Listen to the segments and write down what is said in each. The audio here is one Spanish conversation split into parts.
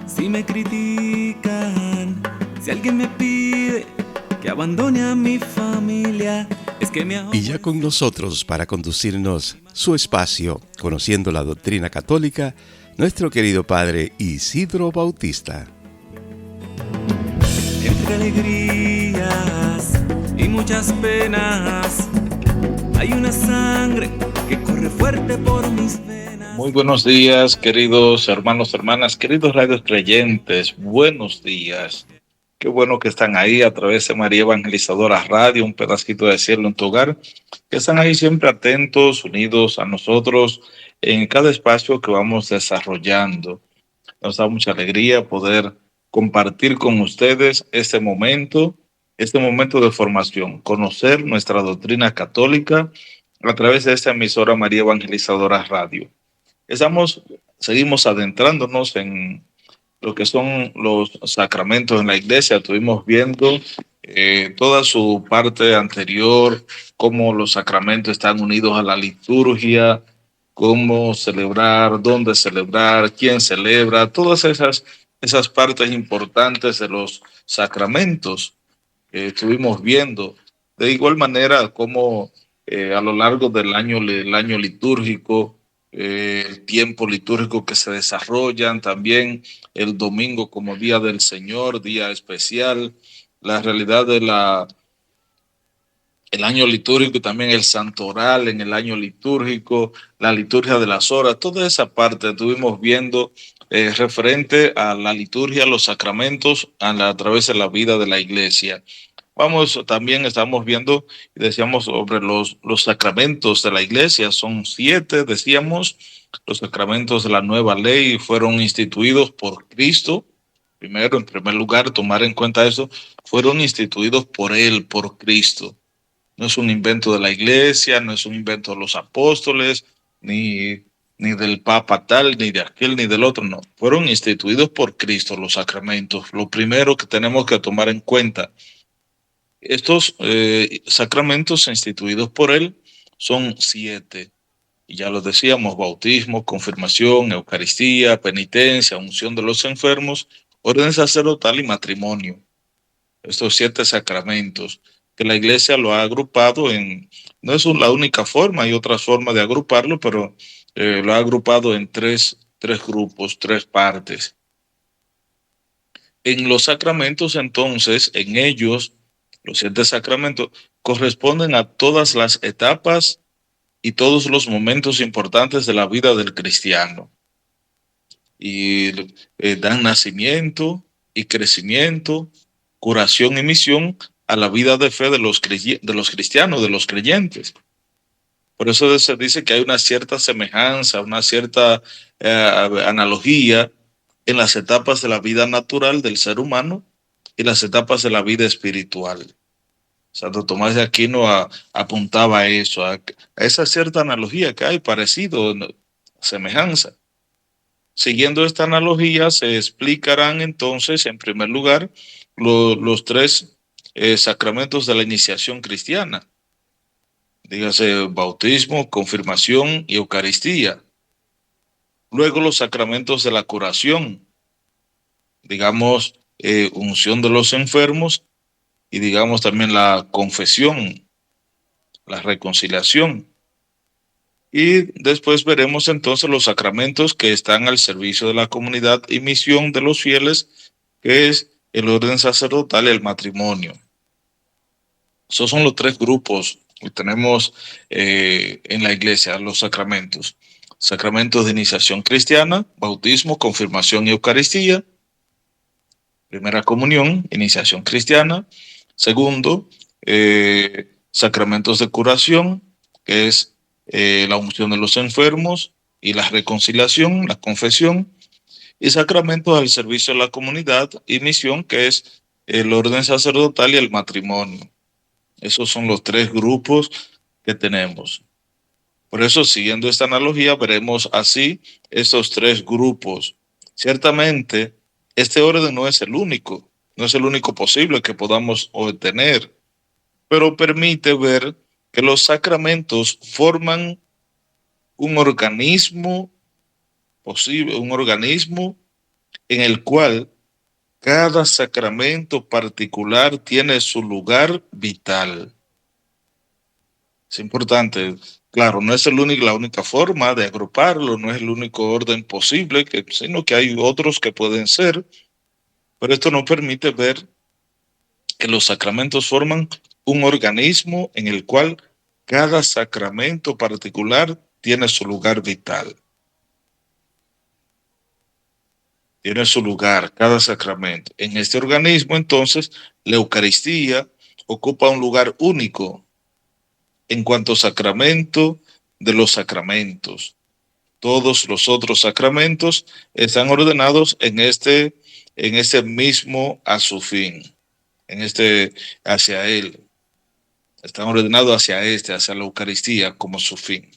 Si me critican, si alguien me pide que abandone a mi familia, es que me Y ahogo ya en con nosotros para conducirnos su espacio, conociendo la doctrina católica, nuestro querido padre Isidro Bautista. entre alegrías y muchas penas. Hay una sangre que corre fuerte por mis venas. Muy buenos días, queridos hermanos, hermanas, queridos radios creyentes. Buenos días. Qué bueno que están ahí a través de María Evangelizadora Radio, un pedacito de cielo en tu hogar, que están ahí siempre atentos, unidos a nosotros en cada espacio que vamos desarrollando. Nos da mucha alegría poder compartir con ustedes este momento de formación, conocer nuestra doctrina católica a través de esta emisora María Evangelizadora Radio. Seguimos adentrándonos en lo que son los sacramentos en la iglesia. Estuvimos viendo toda su parte anterior, cómo los sacramentos están unidos a la liturgia, cómo celebrar, dónde celebrar, quién celebra, todas esas partes importantes de los sacramentos que estuvimos viendo. De igual manera, cómo a lo largo del año litúrgico, el tiempo litúrgico que se desarrollan, también el domingo como Día del Señor, día especial, la realidad de el año litúrgico y también el santoral en el año litúrgico, la liturgia de las horas, toda esa parte estuvimos viendo referente a la liturgia, los sacramentos a través de la vida de la iglesia. También estamos viendo y decíamos sobre los sacramentos de la iglesia, son 7, decíamos, los sacramentos de la nueva ley fueron instituidos por Cristo. Primero, en primer lugar, tomar en cuenta eso, fueron instituidos por Él, por Cristo. No es un invento de la iglesia, no es un invento de los apóstoles, ni del papa tal, ni de aquel, ni del otro, no. Fueron instituidos por Cristo los sacramentos. Lo primero que tenemos que tomar en cuenta, estos sacramentos instituidos por Él son 7. Y ya lo decíamos: bautismo, confirmación, Eucaristía, penitencia, unción de los enfermos, orden sacerdotal y matrimonio. Estos 7 sacramentos que la iglesia lo ha agrupado no es la única forma, hay otras formas de agruparlo, pero lo ha agrupado en tres grupos, 3 partes. En los sacramentos, entonces, en ellos, los 7 sacramentos corresponden a todas las etapas y todos los momentos importantes de la vida del cristiano. Y dan nacimiento y crecimiento, curación y misión a la vida de fe de los cristianos, de los creyentes. Por eso se dice que hay una cierta semejanza, una cierta analogía en las etapas de la vida natural del ser humano y las etapas de la vida espiritual. Santo Tomás de Aquino apuntaba a eso, a esa cierta analogía que hay, parecido, semejanza. Siguiendo esta analogía, se explicarán entonces, en primer lugar, los 3 sacramentos de la iniciación cristiana. Dígase bautismo, confirmación y Eucaristía. Luego los sacramentos de la curación, digamos, unción de los enfermos y digamos también la confesión, la reconciliación. Y después veremos entonces los sacramentos que están al servicio de la comunidad y misión de los fieles, que es el orden sacerdotal y el matrimonio. Esos son los 3 grupos que tenemos en la iglesia, los sacramentos. Sacramentos de iniciación cristiana, bautismo, confirmación y Eucaristía. Primera comunión, iniciación cristiana. Segundo, sacramentos de curación, que es la unción de los enfermos y la reconciliación, la confesión, y sacramentos al servicio de la comunidad y misión, que es el orden sacerdotal y el matrimonio. Esos son los 3 grupos que tenemos. Por eso, siguiendo esta analogía, veremos así estos 3 grupos. Ciertamente, este orden no es el único posible que podamos obtener, pero permite ver que los sacramentos forman un organismo en el cual cada sacramento particular tiene su lugar vital. Es importante, claro, no es la única forma de agruparlo, no es el único orden posible, sino que hay otros que pueden ser, pero esto nos permite ver que los sacramentos forman un organismo en el cual cada sacramento particular tiene su lugar vital. Tiene su lugar cada sacramento. En este organismo, entonces, la Eucaristía ocupa un lugar único en cuanto sacramento de los sacramentos. Todos los otros sacramentos están ordenados en ese mismo a su fin, hacia él. Están ordenados hacia la Eucaristía como su fin.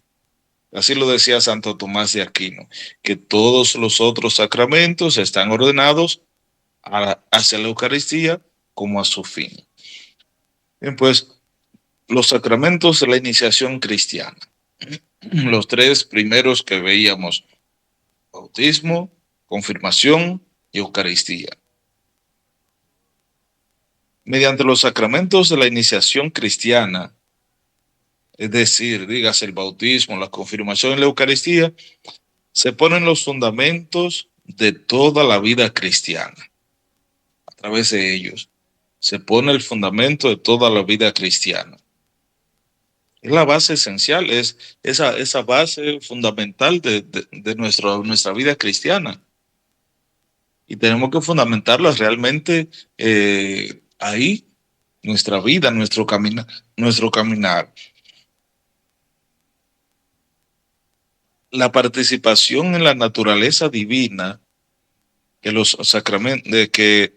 Así lo decía Santo Tomás de Aquino, que todos los otros sacramentos están ordenados hacia la Eucaristía como a su fin. Bien, pues, los sacramentos de la iniciación cristiana. Los tres primeros que veíamos: bautismo, confirmación y Eucaristía. Mediante los sacramentos de la iniciación cristiana, es decir, dígase el bautismo, la confirmación y la Eucaristía, se ponen los fundamentos de toda la vida cristiana. A través de ellos se pone el fundamento de toda la vida cristiana. Es la base esencial, es esa base fundamental de nuestra vida cristiana. Y tenemos que fundamentarla realmente ahí, nuestra vida, nuestro caminar. La participación en la naturaleza divina que los sacramentos, que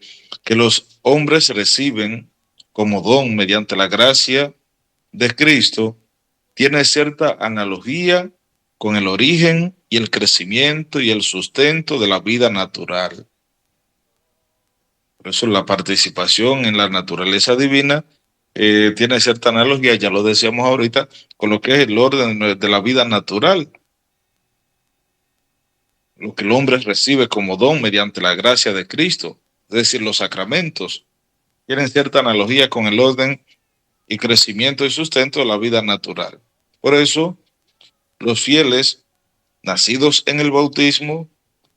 los hombres reciben como don mediante la gracia de Cristo, tiene cierta analogía con el origen y el crecimiento y el sustento de la vida natural. Por eso la participación en la naturaleza divina tiene cierta analogía, ya lo decíamos ahorita, con lo que es el orden de la vida natural. Lo que el hombre recibe como don mediante la gracia de Cristo, es decir, los sacramentos, tienen cierta analogía con el orden y crecimiento y sustento de la vida natural. Por eso, los fieles nacidos en el bautismo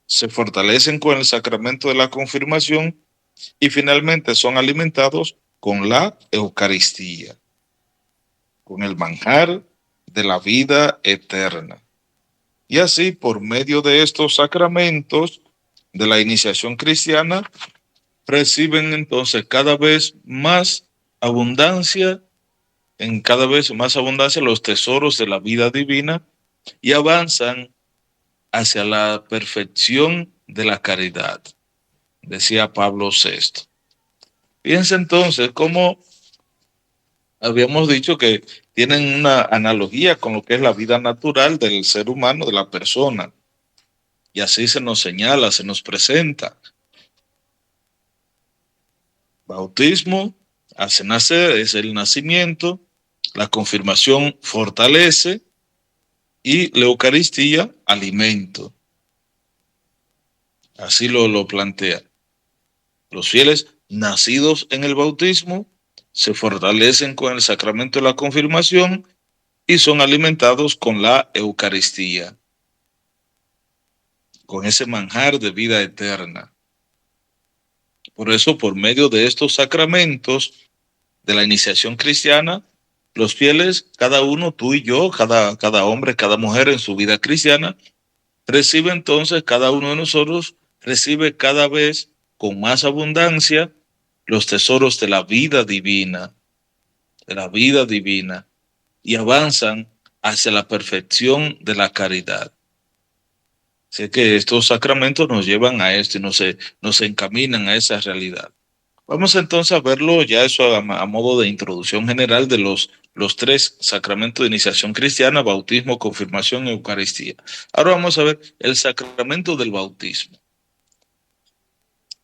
se fortalecen con el sacramento de la confirmación y finalmente son alimentados con la Eucaristía, con el manjar de la vida eterna. Y así, por medio de estos sacramentos de la iniciación cristiana, reciben entonces cada vez más abundancia los tesoros de la vida divina y avanzan hacia la perfección de la caridad, decía Pablo VI. Fíjense entonces cómo habíamos dicho que tienen una analogía con lo que es la vida natural del ser humano, de la persona. Y así se nos señala, se nos presenta. Bautismo hace nacer, es el nacimiento. La confirmación fortalece. Y la Eucaristía, alimento. Así lo plantea. Los fieles nacidos en el bautismo se fortalecen con el sacramento de la confirmación y son alimentados con la Eucaristía, con ese manjar de vida eterna. Por eso, por medio de estos sacramentos de la iniciación cristiana, los fieles, cada uno, tú y yo, cada hombre, cada mujer en su vida cristiana, recibe entonces, cada uno de nosotros recibe cada vez con más abundancia los tesoros de la vida divina, y avanzan hacia la perfección de la caridad. Así que estos sacramentos nos llevan a esto y nos encaminan a esa realidad. Vamos entonces a verlo ya eso a modo de introducción general de los tres sacramentos de iniciación cristiana: bautismo, confirmación y Eucaristía. Ahora vamos a ver el sacramento del bautismo.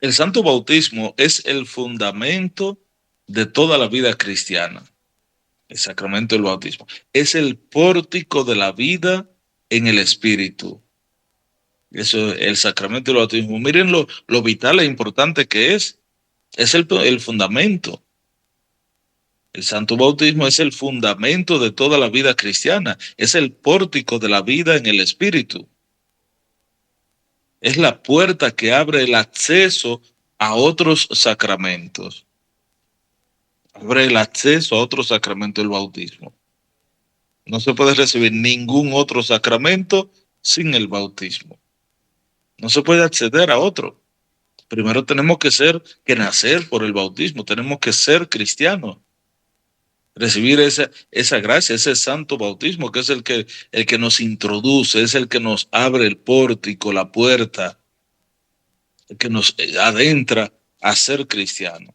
El santo bautismo es el fundamento de toda la vida cristiana. El sacramento del bautismo es el pórtico de la vida en el Espíritu. Eso es el sacramento del bautismo. Miren lo vital e importante que es. Es el fundamento. El santo bautismo es el fundamento de toda la vida cristiana. Es el pórtico de la vida en el Espíritu. Es la puerta que abre el acceso a otros sacramentos. Abre el acceso a otro sacramento del bautismo. No se puede recibir ningún otro sacramento sin el bautismo. No se puede acceder a otro. Primero tenemos que nacer por el bautismo. Tenemos que ser cristianos. Recibir esa gracia, ese santo bautismo, que es el que nos introduce, es el que nos abre el pórtico, la puerta, el que nos adentra a ser cristiano.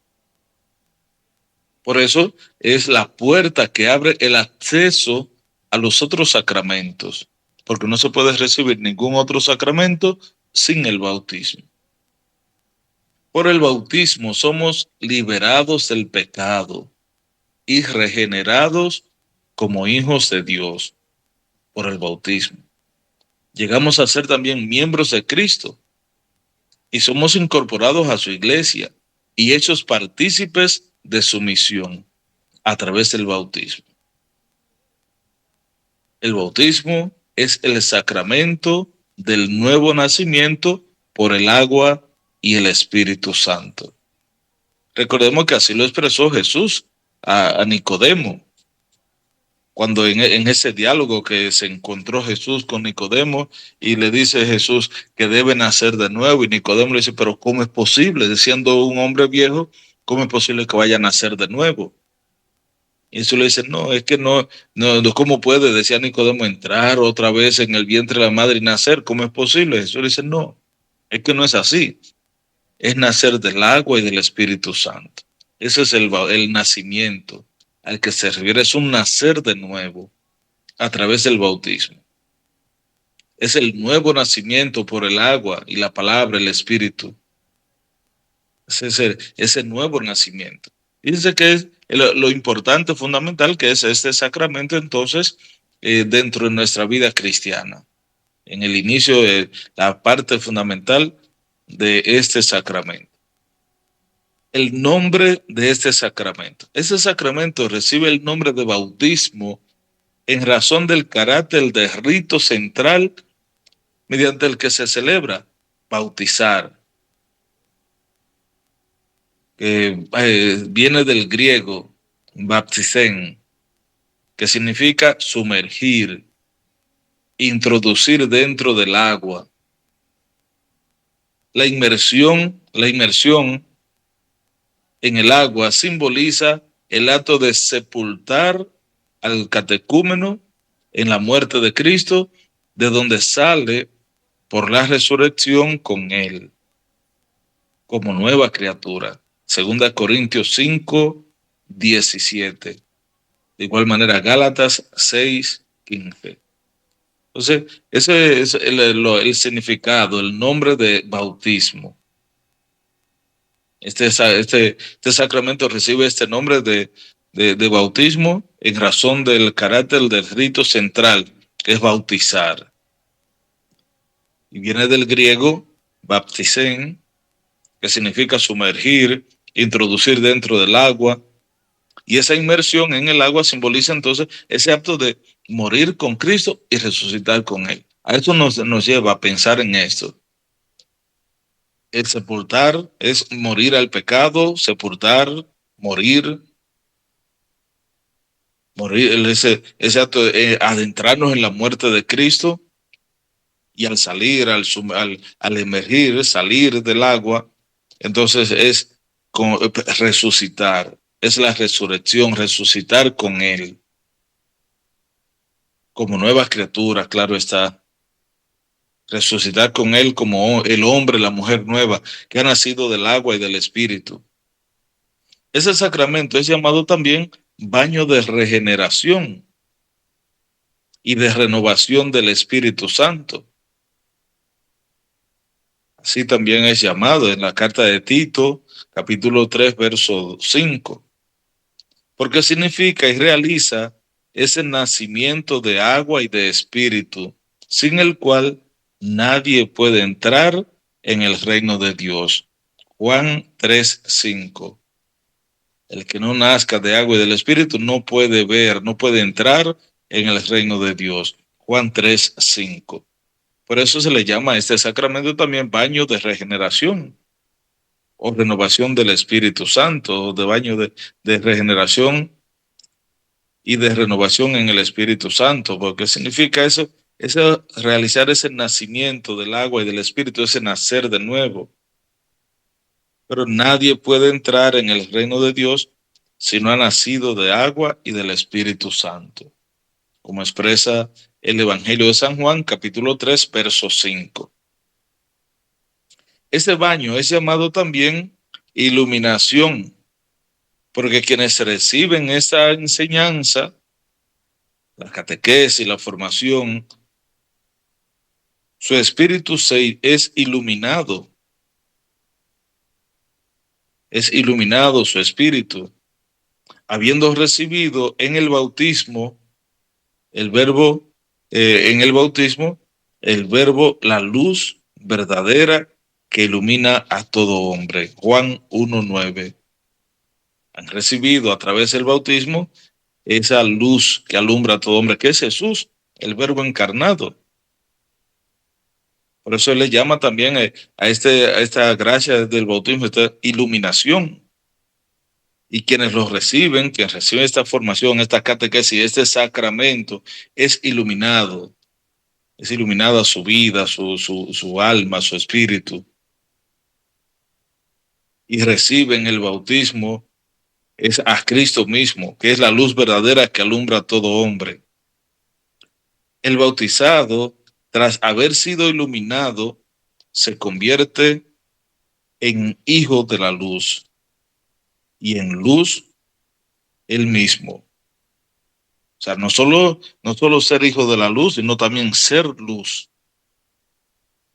Por eso es la puerta que abre el acceso a los otros sacramentos, porque no se puede recibir ningún otro sacramento sin el bautismo. Por el bautismo somos liberados del pecado y regenerados como hijos de Dios por el bautismo. Llegamos a ser también miembros de Cristo y somos incorporados a su iglesia y hechos partícipes de su misión a través del bautismo. El bautismo es el sacramento del nuevo nacimiento por el agua y el Espíritu Santo. Recordemos que así lo expresó Jesús a Nicodemo, cuando en ese diálogo que se encontró Jesús con Nicodemo y le dice Jesús que debe nacer de nuevo, y Nicodemo le dice, pero ¿cómo es posible? Siendo un hombre viejo, ¿cómo es posible que vaya a nacer de nuevo? Y Jesús le dice, no, es que no, ¿cómo puede, decía Nicodemo, entrar otra vez en el vientre de la madre y nacer? ¿Cómo es posible? Jesús le dice, no, es que no es así. Es nacer del agua y del Espíritu Santo. Ese es el nacimiento al que se refiere, es un nacer de nuevo a través del bautismo. Es el nuevo nacimiento por el agua y la palabra, el Espíritu. Es ese nuevo nacimiento. Fíjense que es lo importante, fundamental, que es este sacramento, entonces, dentro de nuestra vida cristiana. En el inicio, la parte fundamental de este sacramento. El nombre de este sacramento. Este sacramento recibe el nombre de bautismo en razón del carácter de rito central mediante el que se celebra, bautizar. Viene del griego baptisen, que significa sumergir, introducir dentro del agua. La inmersión en el agua simboliza el acto de sepultar al catecúmeno en la muerte de Cristo, de donde sale por la resurrección con él, como nueva criatura. 2 Corintios 5, 17. De igual manera, Gálatas 6, 15. Entonces, ese es el significado, el nombre de bautismo. Este sacramento recibe este nombre de bautismo en razón del carácter del rito central, que es bautizar. Y viene del griego baptisen, que significa sumergir, introducir dentro del agua. Y esa inmersión en el agua simboliza entonces ese acto de morir con Cristo y resucitar con Él. A esto nos lleva a pensar en esto. El sepultar es morir al pecado, sepultar, morir, ese acto de adentrarnos en la muerte de Cristo, y al salir, al emergir, salir del agua, entonces es resucitar, es la resurrección, resucitar con Él, como nueva criatura, claro está. Resucitar con Él como el hombre, la mujer nueva, que ha nacido del agua y del Espíritu. Ese sacramento es llamado también baño de regeneración y de renovación del Espíritu Santo. Así también es llamado en la carta de Tito, capítulo 3, verso 5, porque significa y realiza ese nacimiento de agua y de Espíritu, sin el cual nadie puede entrar en el reino de Dios. Juan 3:5. El que no nazca de agua y del Espíritu no puede ver, no puede entrar en el reino de Dios. Juan 3:5. Por eso se le llama a este sacramento también baño de regeneración o renovación del Espíritu Santo, o de baño de regeneración y de renovación en el Espíritu Santo. Porque significa eso, realizar ese nacimiento del agua y del Espíritu, ese nacer de nuevo. Pero nadie puede entrar en el reino de Dios si no ha nacido de agua y del Espíritu Santo, como expresa el Evangelio de San Juan, capítulo 3, verso 5. Este baño es llamado también iluminación, porque quienes reciben esta enseñanza, la catequesis, la formación, su espíritu es iluminado. Es iluminado su espíritu, habiendo recibido en el bautismo el verbo, la luz verdadera que ilumina a todo hombre. Juan 1:9. Han recibido a través del bautismo esa luz que alumbra a todo hombre, que es Jesús, el verbo encarnado. Por eso él le llama también a esta gracia del bautismo, esta iluminación. Y quienes reciben esta formación, esta catequesis, este sacramento, es iluminada su vida, su alma, su espíritu. Y reciben el bautismo, es a Cristo mismo, que es la luz verdadera que alumbra a todo hombre. El bautizado, tras haber sido iluminado, se convierte en hijo de la luz y en luz él mismo. O sea, no solo ser hijo de la luz, sino también ser luz.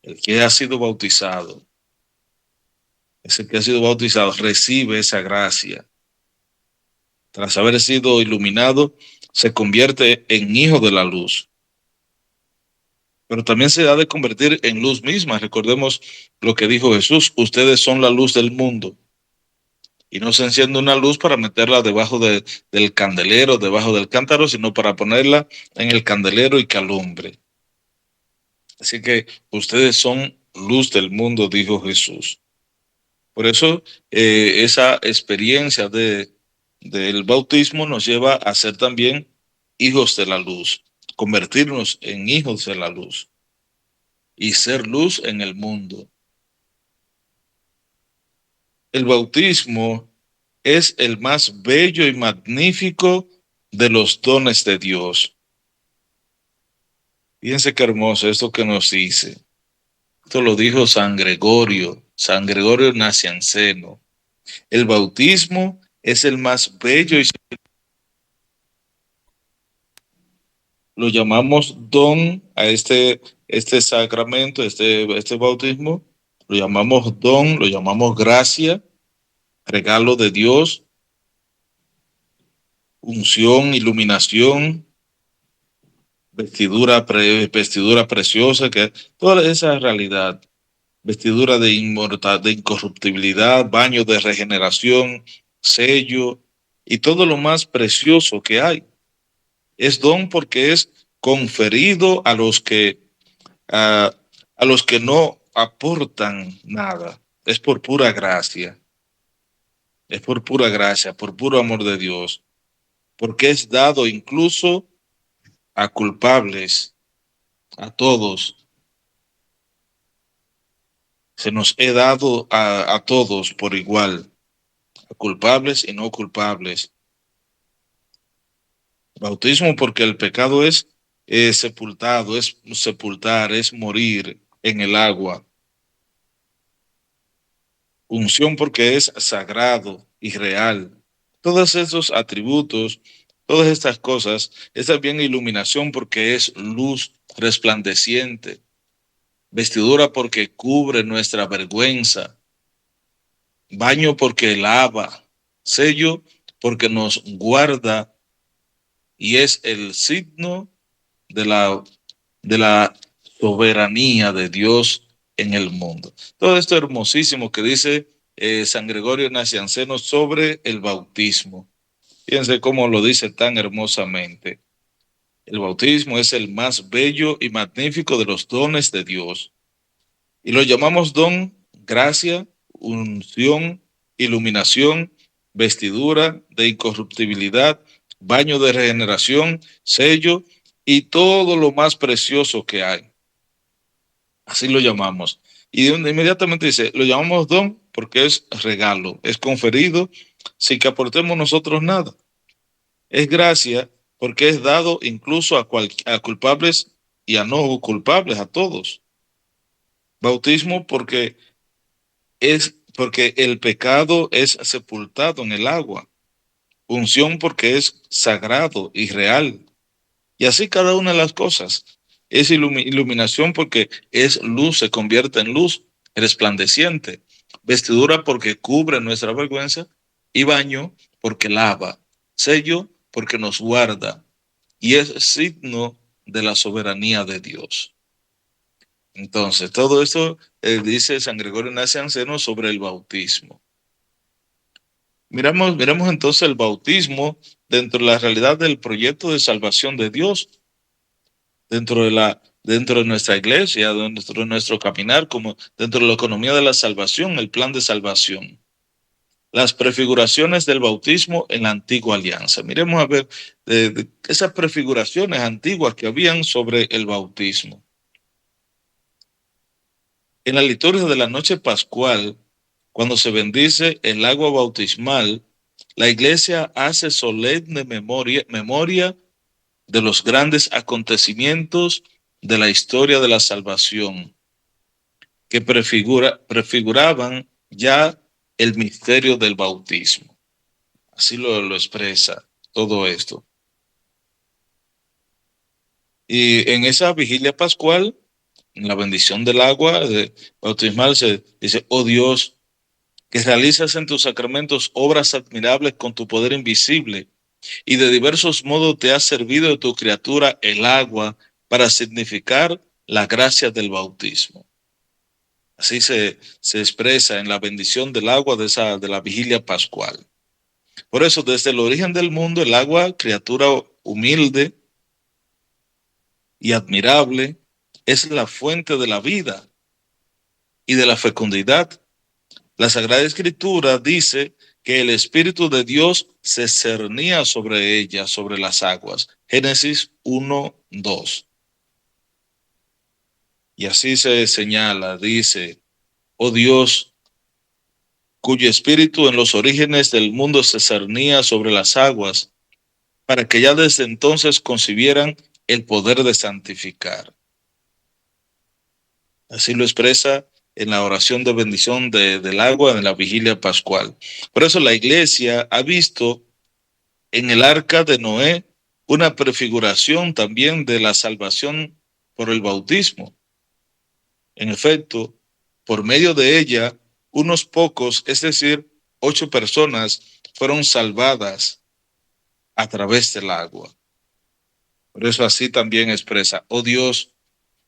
El que ha sido bautizado, recibe esa gracia. Tras haber sido iluminado, se convierte en hijo de la luz. Pero también se ha de convertir en luz misma. Recordemos lo que dijo Jesús: ustedes son la luz del mundo. Y no se enciende una luz para meterla debajo del candelero, debajo del cántaro, sino para ponerla en el candelero y que alumbre. Así que ustedes son luz del mundo, dijo Jesús. Por eso esa experiencia del bautismo nos lleva a ser también hijos de la luz, convertirnos en hijos de la luz y ser luz en el mundo. El bautismo es el más bello y magnífico de los dones de Dios. Fíjense qué hermoso esto que nos dice. Esto lo dijo San Gregorio Nacianceno. El bautismo es el más bello y lo llamamos don a este sacramento, este bautismo, lo llamamos don, lo llamamos gracia, regalo de Dios, unción, iluminación, vestidura preciosa, que toda esa realidad, vestidura de incorruptibilidad, baño de regeneración, sello y todo lo más precioso que hay. Es don porque es conferido a los que no aportan nada. Es por pura gracia. Es por pura gracia, por puro amor de Dios. Porque es dado incluso a culpables, a todos. Se nos he dado a todos por igual, a culpables y no culpables. Bautismo porque el pecado es sepultado, es sepultar, es morir en el agua. Unción porque es sagrado y real. Todos esos atributos, todas estas cosas, es también iluminación porque es luz resplandeciente. Vestidura porque cubre nuestra vergüenza. Baño porque lava. Sello porque nos guarda y es el signo de la soberanía de Dios en el mundo. Todo esto hermosísimo que dice San Gregorio Nacianceno sobre el bautismo. Fíjense cómo lo dice tan hermosamente. El bautismo es el más bello y magnífico de los dones de Dios. Y lo llamamos don, gracia, unción, iluminación, vestidura de incorruptibilidad, baño de regeneración, sello y todo lo más precioso que hay. Así lo llamamos. Y inmediatamente dice, lo llamamos don porque es regalo, es conferido sin que aportemos nosotros nada. Es gracia porque es dado incluso a culpables y a no culpables, a todos. Bautismo porque el pecado es sepultado en el agua. Unción porque es sagrado y real. Y así cada una de las cosas. Es iluminación porque es luz, se convierte en luz resplandeciente. Vestidura porque cubre nuestra vergüenza. Y baño porque lava. Sello porque nos guarda. Y es signo de la soberanía de Dios. Entonces, todo esto dice San Gregorio Nacianceno sobre el bautismo. Miramos entonces el bautismo dentro de la realidad del proyecto de salvación de Dios, dentro de nuestra iglesia, dentro de nuestro caminar, como dentro de la economía de la salvación, el plan de salvación. Las prefiguraciones del bautismo en la antigua alianza. Miremos a ver esas prefiguraciones antiguas que habían sobre el bautismo. En la liturgia de la noche pascual, cuando se bendice el agua bautismal, la iglesia hace solemne memoria de los grandes acontecimientos de la historia de la salvación, que prefiguraban ya el misterio del bautismo. Así lo expresa todo esto. Y en esa vigilia pascual, en la bendición del agua bautismal, se dice, oh Dios, que realizas en tus sacramentos obras admirables con tu poder invisible, y de diversos modos te has servido de tu criatura el agua para significar la gracia del bautismo. Así se expresa en la bendición del agua de la vigilia pascual. Por eso, desde el origen del mundo, el agua, criatura humilde y admirable, es la fuente de la vida y de la fecundidad. La Sagrada Escritura dice que el Espíritu de Dios se cernía sobre ella, sobre las aguas. Génesis 1:2. Y así se señala, dice, oh Dios, cuyo Espíritu en los orígenes del mundo se cernía sobre las aguas, para que ya desde entonces concibieran el poder de santificar. Así lo expresa en la oración de bendición del agua en la vigilia pascual. Por eso la iglesia ha visto en el arca de Noé una prefiguración también de la salvación por el bautismo. En efecto, por medio de ella, unos pocos, es decir, 8 personas, fueron salvadas a través del agua. Por eso así también expresa, oh Dios,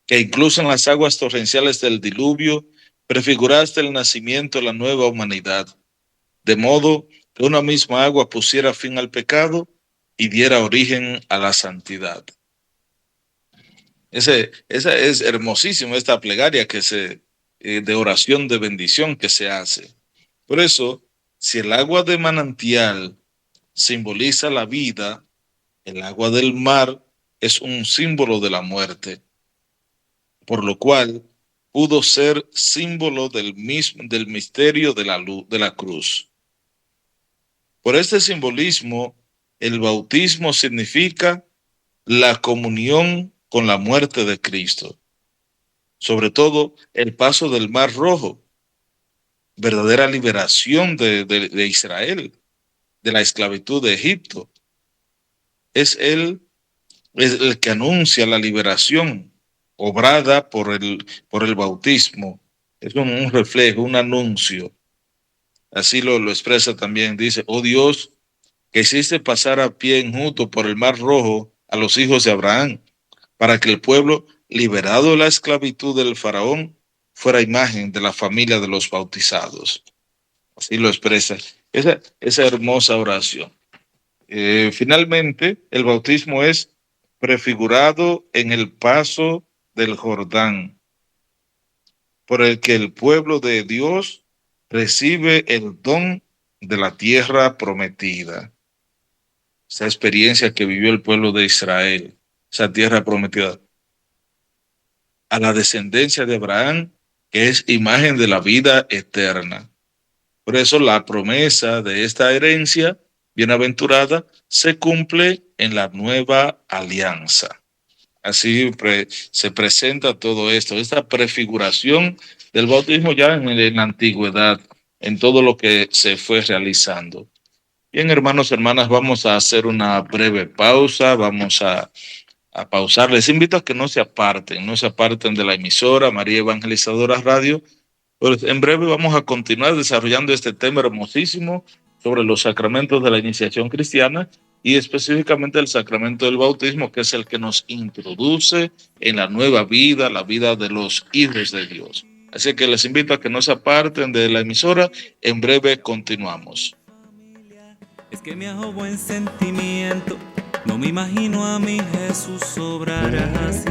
que incluso en las aguas torrenciales del diluvio prefiguraste el nacimiento de la nueva humanidad, de modo que una misma agua pusiera fin al pecado y diera origen a la santidad. Esa es hermosísima esta plegaria de oración de bendición que se hace. Por eso, si el agua de manantial simboliza la vida, el agua del mar es un símbolo de la muerte, por lo cual pudo ser símbolo del misterio de la cruz. Por este simbolismo, el bautismo significa la comunión con la muerte de Cristo, sobre todo el paso del Mar Rojo, verdadera liberación de Israel, de la esclavitud de Egipto. Es el que anuncia la liberación obrada por el bautismo. Es como un reflejo, un anuncio. Así lo expresa también. Dice, oh Dios, que hiciste pasar a pie enjuto por el Mar Rojo a los hijos de Abraham, para que el pueblo liberado de la esclavitud del faraón, fuera imagen de la familia de los bautizados. Así lo expresa esa hermosa oración. Finalmente, el bautismo es prefigurado en el paso del Jordán, por el que el pueblo de Dios recibe el don de la tierra prometida. Esa experiencia que vivió el pueblo de Israel, esa tierra prometida, a la descendencia de Abraham, que es imagen de la vida eterna. Por eso la promesa de esta herencia bienaventurada se cumple en la nueva alianza. Así se presenta todo esto, esta prefiguración del bautismo ya en la antigüedad, en todo lo que se fue realizando. Bien, hermanos, hermanas, vamos a hacer una breve pausa, vamos a pausar. Les invito a que no se aparten de la emisora María Evangelizadora Radio. Pues en breve vamos a continuar desarrollando este tema hermosísimo sobre los sacramentos de la iniciación cristiana y específicamente el sacramento del bautismo, que es el que nos introduce en la nueva vida, la vida de los hijos de Dios. Así que les invito a que no se aparten de la emisora. En breve continuamos. Es que me hago buen sentimiento, no me imagino a mi Jesús obrar así.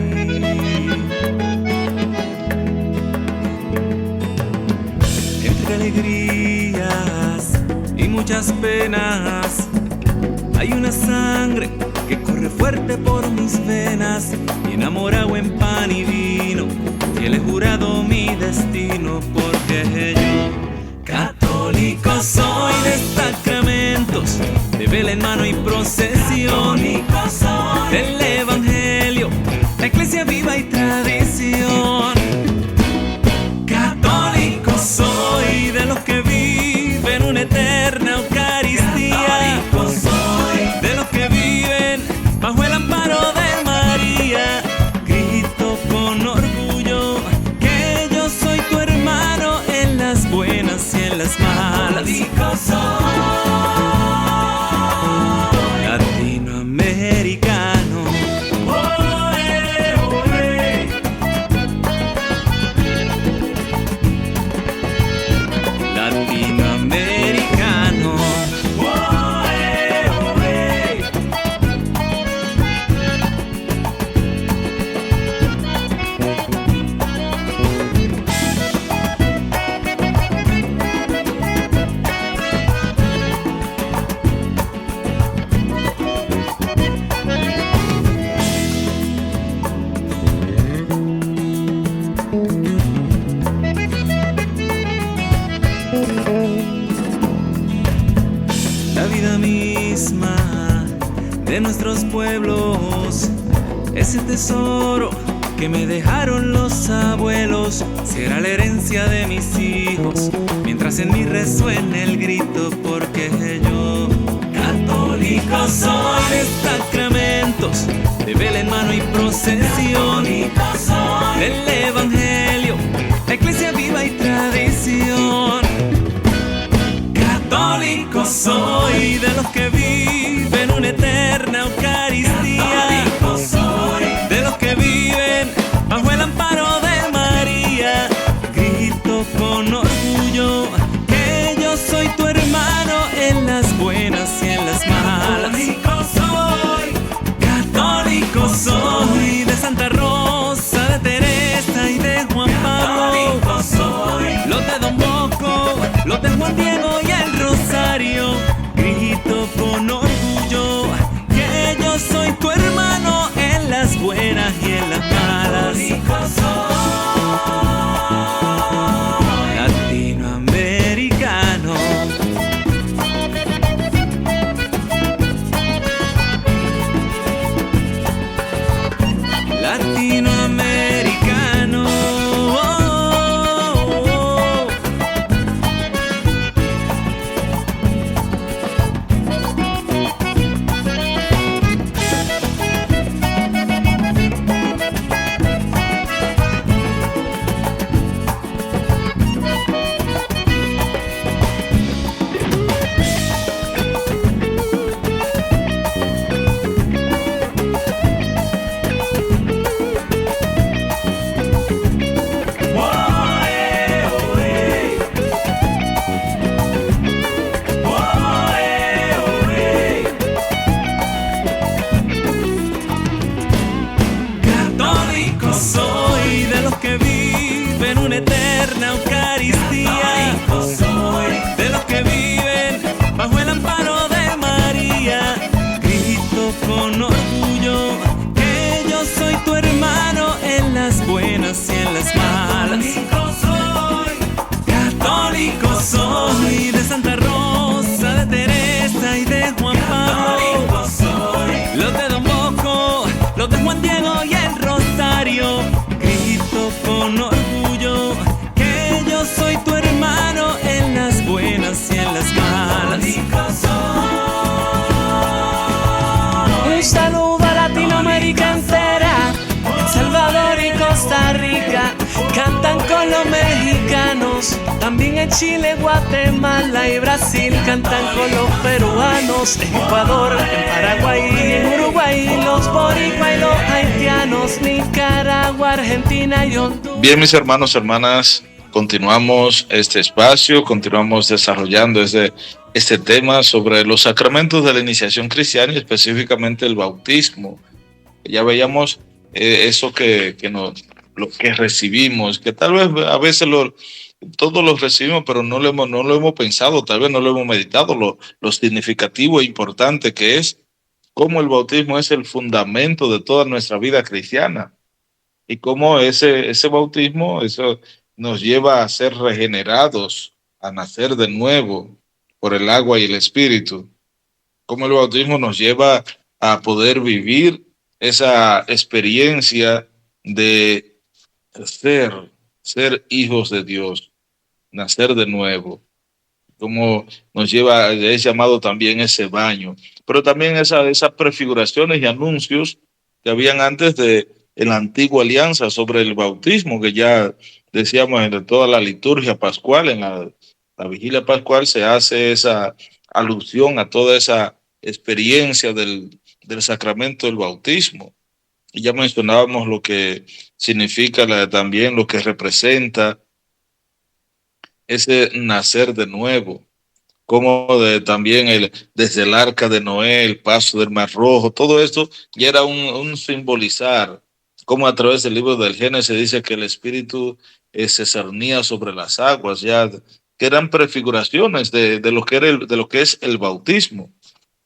Entre alegrías y muchas penas, hay una sangre que corre fuerte por mis venas, y enamorado en pan y vino, y él he jurado mi destino, porque yo, católico soy de sacramentos, de vela en mano y procesión, del evangelio, la iglesia viva y tradición. Católico soy de los que viven una eterna Eucaristía, de los que viven bajo el amparo de María. Grito con orgullo que yo soy tu hermano en las buenas y en las malas. Católico soy latinoamericano. Oe, oe. Latinoamericano. Oe, oe. La vida misma de nuestros pueblos, ese tesoro que me dejaron los abuelos, será la herencia de mis hijos, mientras en mí resuene el grito, porque yo, católico soy de sacramentos, de vela en mano y procesión, del evangelio, la iglesia viva y tradición. Católico soy de los que viven una eterna Eucaristía, de los que viven bajo el amparo de María. Grito con orgullo que yo soy tu hermano en las buenas y en las malas. Católico soy de Santa Rosa, de Teresa y de Juan Pablo, los de Don Bosco, los de Juan Diego y el Rosario. Grito con orgullo que yo soy tu hermano en las buenas y en las malas. Latinoamericano. Latinoamericano. en Chile, Guatemala y Brasil cantan con los peruanos, en Ecuador, en Paraguay y en Uruguay, los boricua y los haitianos, Nicaragua, Argentina y Honduras. Bien, mis hermanos, hermanas, continuamos este espacio, continuamos desarrollando este tema sobre los sacramentos de la iniciación cristiana y específicamente el bautismo. Ya veíamos eso lo que recibimos, que tal vez a veces todos lo recibimos, pero no lo hemos pensado, tal vez no lo hemos meditado, lo significativo e importante que es, cómo el bautismo es el fundamento de toda nuestra vida cristiana y cómo ese bautismo eso nos lleva a ser regenerados, a nacer de nuevo por el agua y el espíritu, cómo el bautismo nos lleva a poder vivir esa experiencia de ser hijos de Dios, nacer de nuevo, como nos lleva, es llamado también ese baño, pero también esas prefiguraciones y anuncios que habían antes de en la antigua alianza sobre el bautismo, que ya decíamos en toda la liturgia pascual, en la vigilia pascual se hace esa alusión a toda esa experiencia del sacramento del bautismo. Y ya mencionábamos lo que significa también, lo que representa ese nacer de nuevo, como también desde el arca de Noé, el paso del Mar Rojo, todo esto ya era un simbolizar, como a través del libro del Génesis dice que el Espíritu se cernía sobre las aguas, ya que eran prefiguraciones de lo que de lo que es el bautismo,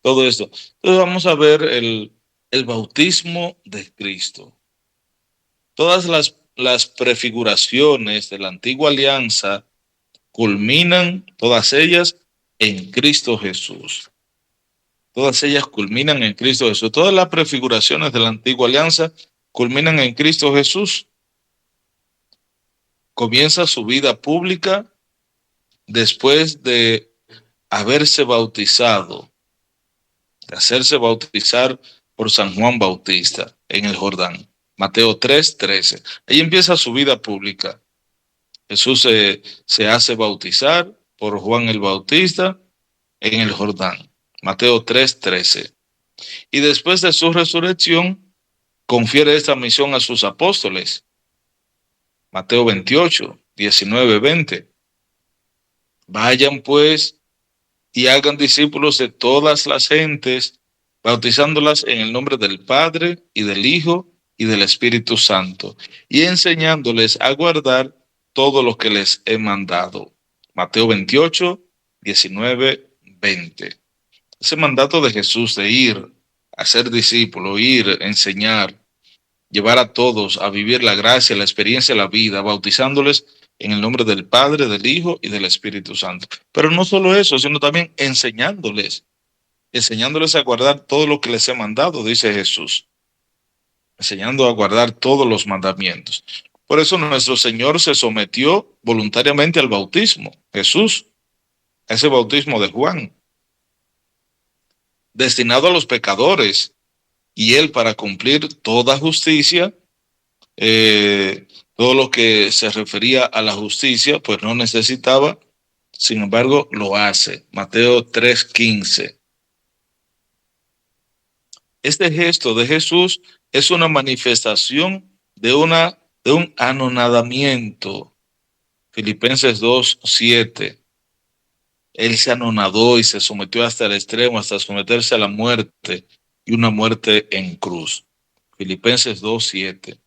todo esto. Entonces vamos a ver el bautismo de Cristo. Todas las prefiguraciones de la antigua alianza culminan, todas ellas, en Cristo Jesús. Todas ellas culminan en Cristo Jesús. Todas las prefiguraciones de la antigua alianza culminan en Cristo Jesús. Comienza su vida pública después de haberse bautizado, de hacerse bautizar por San Juan Bautista en el Jordán. Mateo 3:13. Ahí empieza su vida pública. Jesús se hace bautizar por Juan el Bautista en el Jordán. Mateo 3:13. Y después de su resurrección, confiere esta misión a sus apóstoles. Mateo 28, 19, 20. Vayan pues y hagan discípulos de todas las gentes, bautizándolas en el nombre del Padre y del Hijo y del Espíritu Santo, y enseñándoles a guardar todo lo que les he mandado. Mateo 28, 19, 20. Ese mandato de Jesús de ir a ser discípulo, ir, enseñar, llevar a todos a vivir la gracia, la experiencia, la vida, bautizándoles en el nombre del Padre, del Hijo y del Espíritu Santo. Pero no solo eso, sino también enseñándoles a guardar todo lo que les he mandado, dice Jesús. Enseñando a guardar todos los mandamientos. Por eso nuestro Señor se sometió voluntariamente al bautismo, Jesús, a ese bautismo de Juan, destinado a los pecadores, y él para cumplir toda justicia, todo lo que se refería a la justicia, pues no necesitaba, sin embargo lo hace. Mateo 3:15. Este gesto de Jesús es una manifestación de un anonadamiento. Filipenses 2:7. Él se anonadó y se sometió hasta el extremo, hasta someterse a la muerte, y una muerte en cruz. Filipenses 2:7.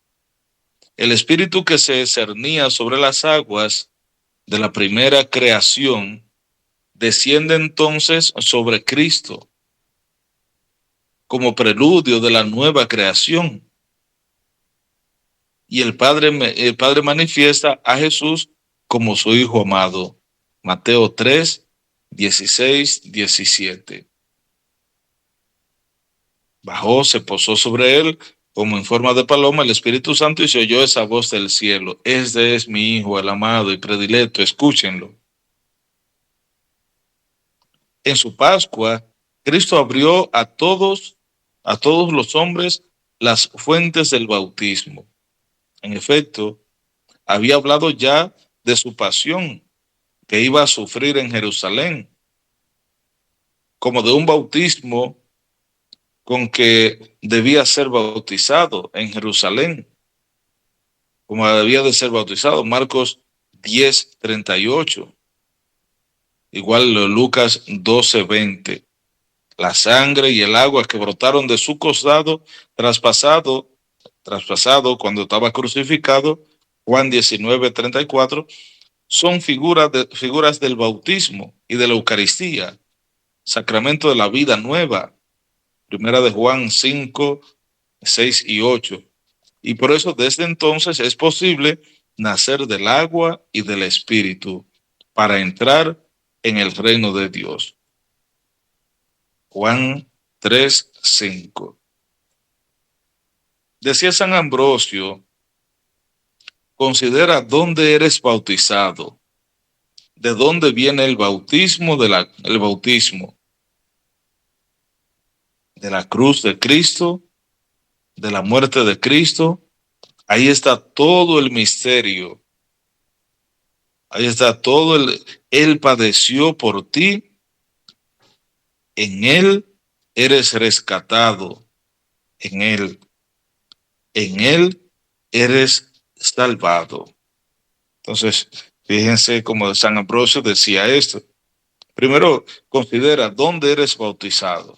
El espíritu que se cernía sobre las aguas de la primera creación desciende entonces sobre Cristo como preludio de la nueva creación. Y el Padre manifiesta a Jesús como su Hijo amado. Mateo 3, 16, 17. Bajó, se posó sobre él como en forma de paloma el Espíritu Santo y se oyó esa voz del cielo. Este es mi Hijo, el amado y predilecto, escúchenlo. En su Pascua, Cristo abrió a todos los hombres las fuentes del bautismo. En efecto, había hablado ya de su pasión, que iba a sufrir en Jerusalén, como de un bautismo con que debía ser bautizado en Jerusalén, como debía de ser bautizado. Marcos 10:38. Igual Lucas 12:20. La sangre y el agua que brotaron de su costado, traspasado cuando estaba crucificado, Juan 19:34, son figuras del bautismo y de la Eucaristía, sacramento de la vida nueva, primera de Juan 5:6 y 8. Y por eso desde entonces es posible nacer del agua y del Espíritu para entrar en el reino de Dios. Juan 3:5. Decía San Ambrosio, considera dónde eres bautizado, de dónde viene el bautismo, el bautismo de la cruz de Cristo, de la muerte de Cristo. Ahí está todo el misterio. Ahí está todo Él padeció por ti. En Él eres rescatado. En Él eres salvado. Entonces, fíjense como San Ambrosio decía esto. Primero, considera dónde eres bautizado.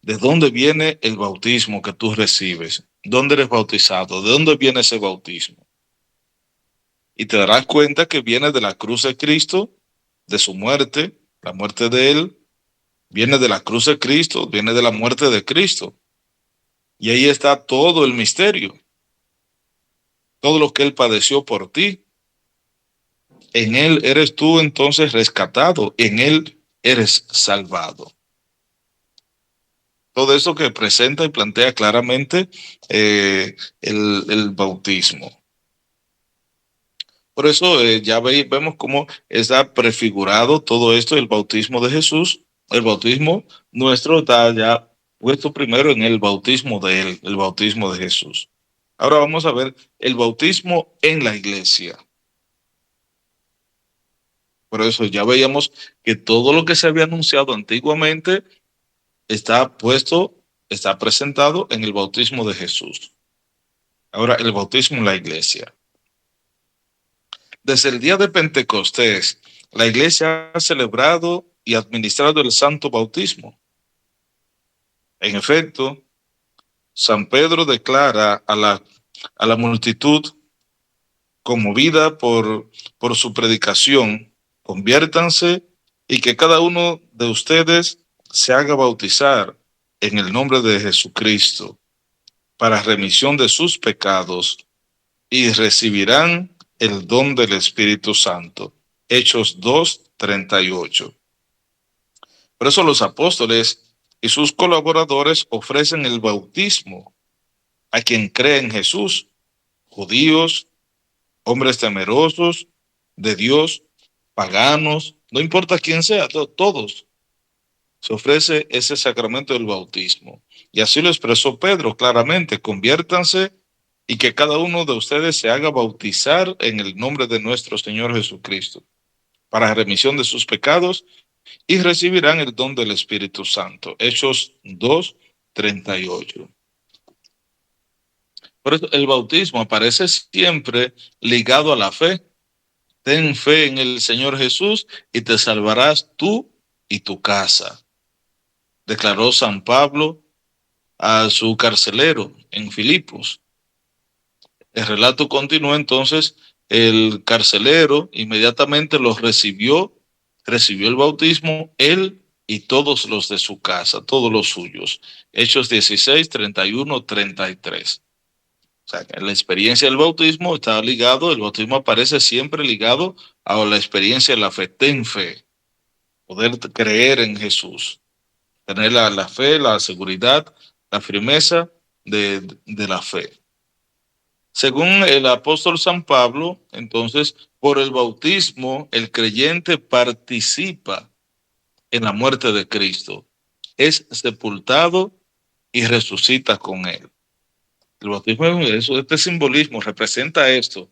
¿De dónde viene el bautismo que tú recibes? ¿Dónde eres bautizado? ¿De dónde viene ese bautismo? Y te darás cuenta que viene de la cruz de Cristo, de su muerte, la muerte de Él, viene de la cruz de Cristo, viene de la muerte de Cristo. Y ahí está todo el misterio, todo lo que Él padeció por ti. En Él eres tú entonces rescatado, en Él eres salvado. Todo eso que presenta y plantea claramente el bautismo. Por eso ya vemos cómo está prefigurado todo esto, el bautismo de Jesús. El bautismo nuestro está ya puesto primero en el bautismo de Él, el bautismo de Jesús. Ahora vamos a ver el bautismo en la iglesia. Por eso ya veíamos que todo lo que se había anunciado antiguamente está presentado en el bautismo de Jesús. Ahora, el bautismo en la iglesia. Desde el día de Pentecostés, la iglesia ha celebrado y administrado el santo bautismo. En efecto, San Pedro declara a la multitud, conmovida por su predicación, conviértanse y que cada uno de ustedes se haga bautizar en el nombre de Jesucristo para remisión de sus pecados y recibirán el don del Espíritu Santo. Hechos 2:38. Por eso los apóstoles y sus colaboradores ofrecen el bautismo a quien cree en Jesús, judíos, hombres temerosos de Dios, paganos, no importa quién sea, todos. Se ofrece ese sacramento del bautismo. Y así lo expresó Pedro claramente, conviértanse y que cada uno de ustedes se haga bautizar en el nombre de nuestro Señor Jesucristo, para remisión de sus pecados, y recibirán el don del Espíritu Santo. Hechos 2:38. Por eso el bautismo aparece siempre ligado a la fe. Ten fe en el Señor Jesús y te salvarás tú y tu casa, declaró San Pablo a su carcelero en Filipos. El relato continúa entonces, el carcelero inmediatamente los recibió el bautismo, él y todos los de su casa, todos los suyos. Hechos 16:31-33. O sea, que la experiencia del bautismo está ligado, el bautismo aparece siempre ligado a la experiencia de la fe. Ten fe, poder creer en Jesús, tener la fe, la seguridad, la firmeza de la fe. Según el apóstol San Pablo, entonces, por el bautismo, el creyente participa en la muerte de Cristo, es sepultado y resucita con él. El bautismo, este simbolismo representa esto.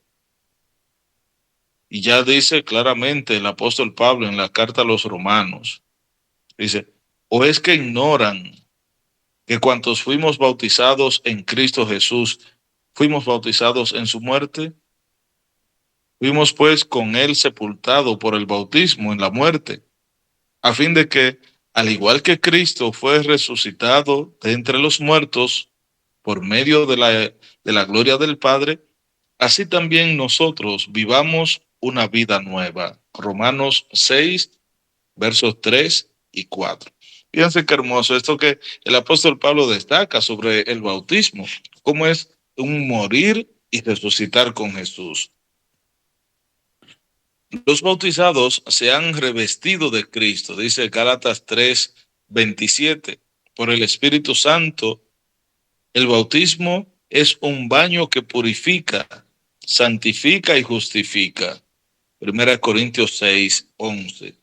Y ya dice claramente el apóstol Pablo en la carta a los romanos, dice, ¿o es que ignoran que cuantos fuimos bautizados en Cristo Jesús, fuimos bautizados en su muerte? Fuimos pues con él sepultados por el bautismo en la muerte, a fin de que, al igual que Cristo fue resucitado de entre los muertos por medio de la gloria del Padre, así también nosotros vivamos una vida nueva. Romanos 6, versos 3 y 4. Fíjense qué hermoso esto que el apóstol Pablo destaca sobre el bautismo, cómo es un morir y resucitar con Jesús. Los bautizados se han revestido de Cristo, dice Gálatas 3, 27, por el Espíritu Santo. El bautismo es un baño que purifica, santifica y justifica. 1 Corintios 6, 11.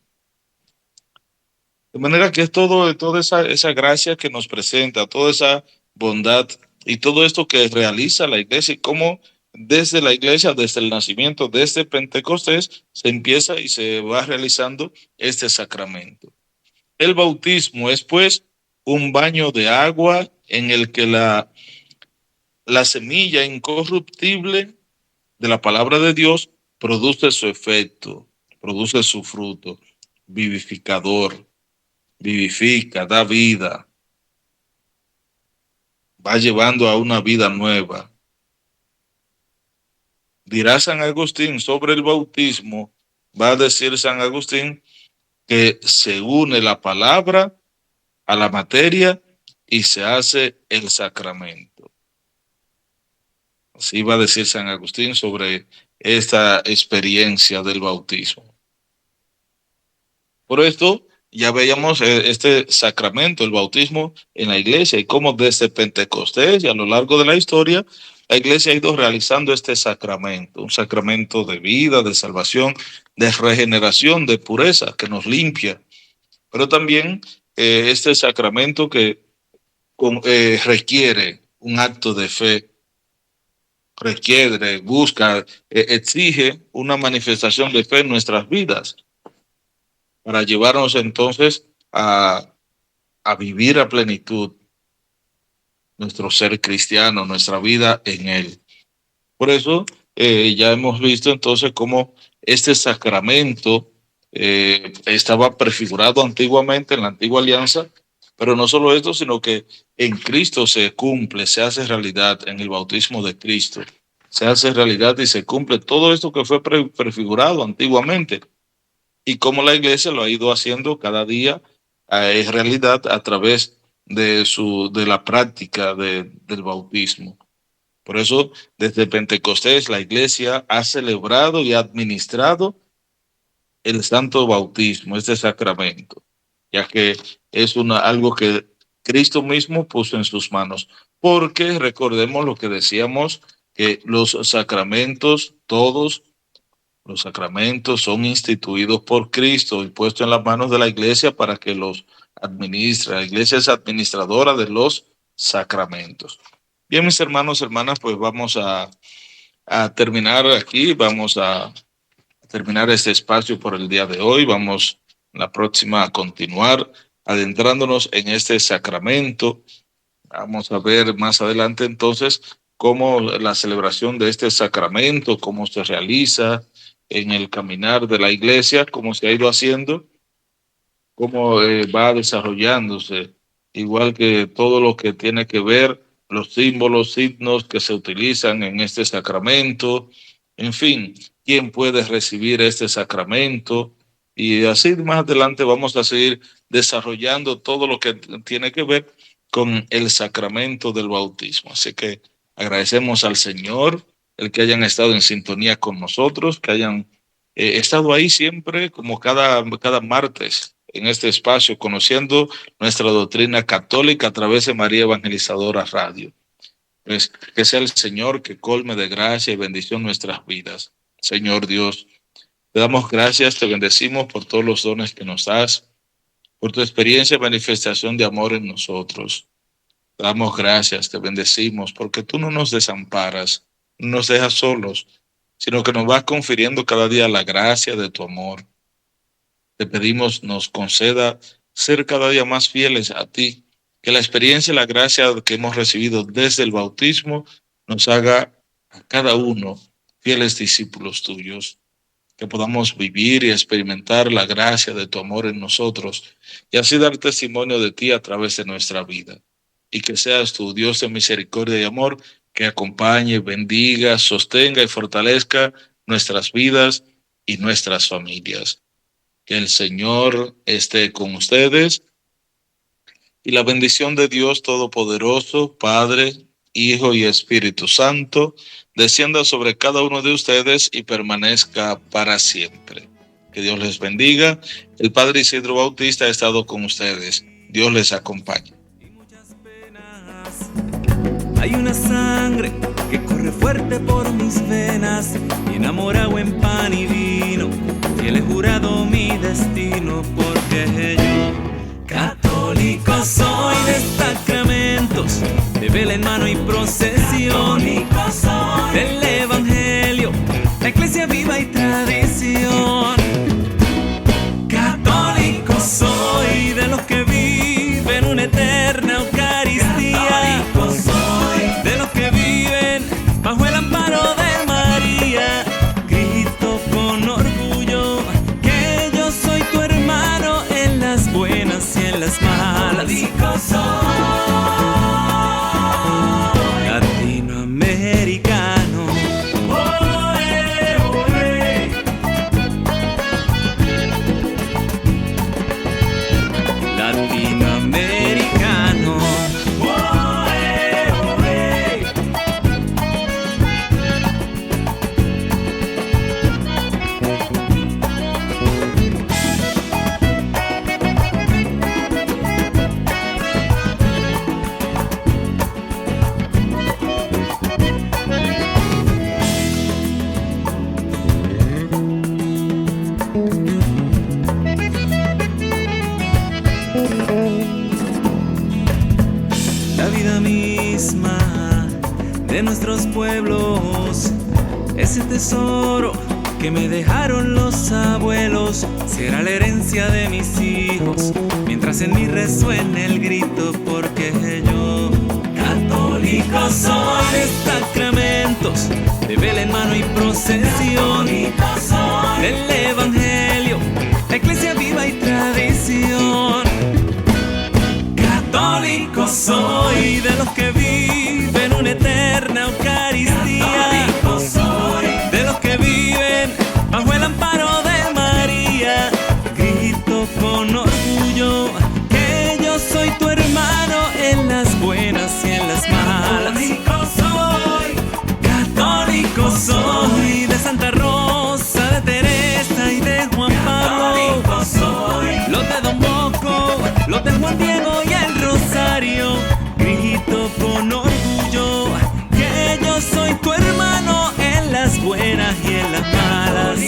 De manera que es toda esa gracia que nos presenta, toda esa bondad y todo esto que realiza la iglesia y cómo desde la iglesia, desde el nacimiento, desde Pentecostés, se empieza y se va realizando este sacramento. El bautismo es pues un baño de agua en el que la semilla incorruptible de la palabra de Dios produce su efecto, produce su fruto vivificador, vivifica, da vida, va llevando a una vida nueva. Dirá San Agustín sobre el bautismo, va a decir San Agustín que se une la palabra a la materia y se hace el sacramento. Así va a decir San Agustín sobre esta experiencia del bautismo. Por esto, ya veíamos este sacramento, el bautismo en la iglesia y cómo desde Pentecostés y a lo largo de la historia, la iglesia ha ido realizando este sacramento, un sacramento de vida, de salvación, de regeneración, de pureza que nos limpia. Pero también este sacramento que requiere un acto de fe, requiere, busca, exige una manifestación de fe en nuestras vidas, para llevarnos entonces a vivir a plenitud nuestro ser cristiano, nuestra vida en Él. Por eso ya hemos visto entonces cómo este sacramento estaba prefigurado antiguamente en la antigua alianza, pero no solo esto, sino que en Cristo se cumple, se hace realidad en el bautismo de Cristo. Se hace realidad y se cumple todo esto que fue prefigurado antiguamente. Y cómo la iglesia lo ha ido haciendo cada día en realidad a través de la práctica del bautismo. Por eso, desde Pentecostés, la iglesia ha celebrado y administrado el santo bautismo, este sacramento, ya que es algo que Cristo mismo puso en sus manos. Porque recordemos lo que decíamos, que los sacramentos, todos los sacramentos son instituidos por Cristo y puestos en las manos de la iglesia para que los administre. La iglesia es administradora de los sacramentos. Bien, mis hermanos, hermanas, pues vamos a terminar aquí, vamos a terminar este espacio por el día de hoy. Vamos la próxima a continuar adentrándonos en este sacramento. Vamos a ver más adelante entonces cómo la celebración de este sacramento, cómo se realiza en el caminar de la iglesia, cómo se ha ido haciendo, cómo va desarrollándose, igual que todo lo que tiene que ver, los símbolos, signos que se utilizan en este sacramento, en fin, quién puede recibir este sacramento, y así más adelante vamos a seguir desarrollando todo lo que tiene que ver con el sacramento del bautismo. Así que agradecemos al Señor el que hayan estado en sintonía con nosotros, que hayan estado ahí siempre, como cada martes, en este espacio, conociendo nuestra doctrina católica a través de María Evangelizadora Radio. Pues que sea el Señor que colme de gracia y bendición nuestras vidas. Señor Dios, te damos gracias, te bendecimos por todos los dones que nos das, por tu experiencia y manifestación de amor en nosotros. Te damos gracias, te bendecimos, porque tú no nos desamparas, no nos dejas solos, sino que nos vas confiriendo cada día la gracia de tu amor. Te pedimos nos conceda ser cada día más fieles a ti, que la experiencia y la gracia que hemos recibido desde el bautismo nos haga a cada uno fieles discípulos tuyos, que podamos vivir y experimentar la gracia de tu amor en nosotros y así dar testimonio de ti a través de nuestra vida. Y que seas tu Dios de misericordia y amor, que acompañe, bendiga, sostenga y fortalezca nuestras vidas y nuestras familias. Que el Señor esté con ustedes y la bendición de Dios Todopoderoso, Padre, Hijo y Espíritu Santo, descienda sobre cada uno de ustedes y permanezca para siempre. Que Dios les bendiga. El Padre Isidro Bautista ha estado con ustedes. Dios les acompañe. Hay una sangre que corre fuerte por mis venas, y enamorado en pan y vino, fiel he jurado mi destino, porque yo católico soy de sacramentos, de vela en mano y procesión, del evangelio, la iglesia viva y tradición. Católico soy de los que viven una eterna Eucaristía, de los que viven bajo el amparo de María. Grito con orgullo que yo soy tu hermano en las buenas y en las malas. Latinoamericano. Latinoamericano. La vida misma de nuestros pueblos, ese tesoro que me dejaron los abuelos, será la herencia de mis hijos, mientras en mí resuene el grito, porque yo católico soy de sacramentos, de vela en mano y procesión, del evangelio, la iglesia viva y tradición. Católico soy de los que viven una eterna Eucaristía, de los que viven bajo el amparo de María. Grito con orgullo que yo soy tu hermano en las buenas y en las malas. Católico soy de Santa Rosa, de Teresa y de Juan Pablo, los de Don Bosco, los de Juan Diego y el Rosario. Grito con orgullo que yo soy tu hermano en las buenas y en las malas.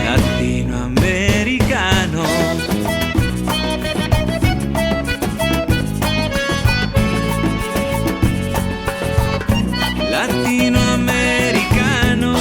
Latinoamericano. Latinoamericano.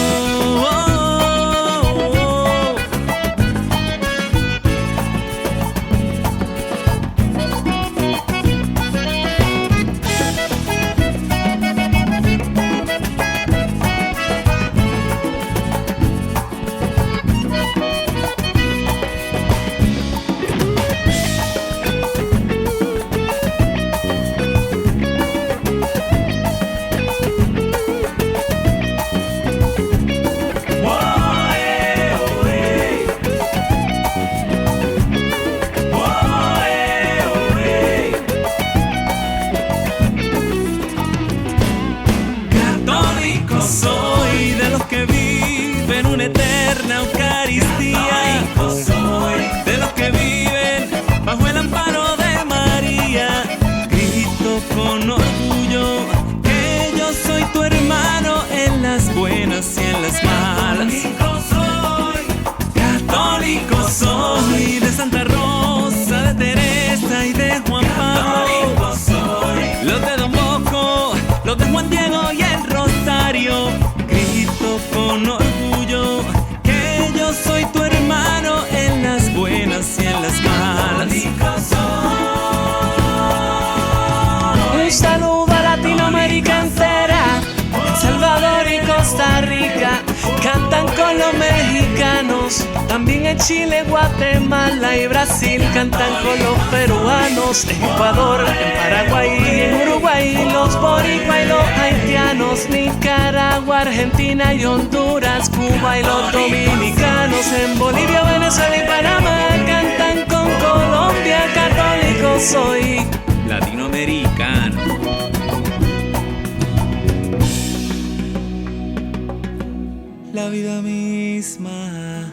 Soy de los que viven una eterna Eucaristía, de los que viven bajo el amparo de María. Grito con orgullo que yo soy tu hermano en las buenas y en las malas. Católico soy de Santa Rosa, de Teresa y de Juan Pablo, los de Don Bosco, los de Juan Diego y el Costa Rica, cantan con los mexicanos. También en Chile, Guatemala y Brasil cantan con los peruanos. En Ecuador, en Paraguay y en Uruguay, los boricua y los haitianos. Nicaragua, Argentina y Honduras, Cuba y los dominicanos. En Bolivia, Venezuela y Panamá cantan con Colombia. Católico soy, latinoamericano. La vida misma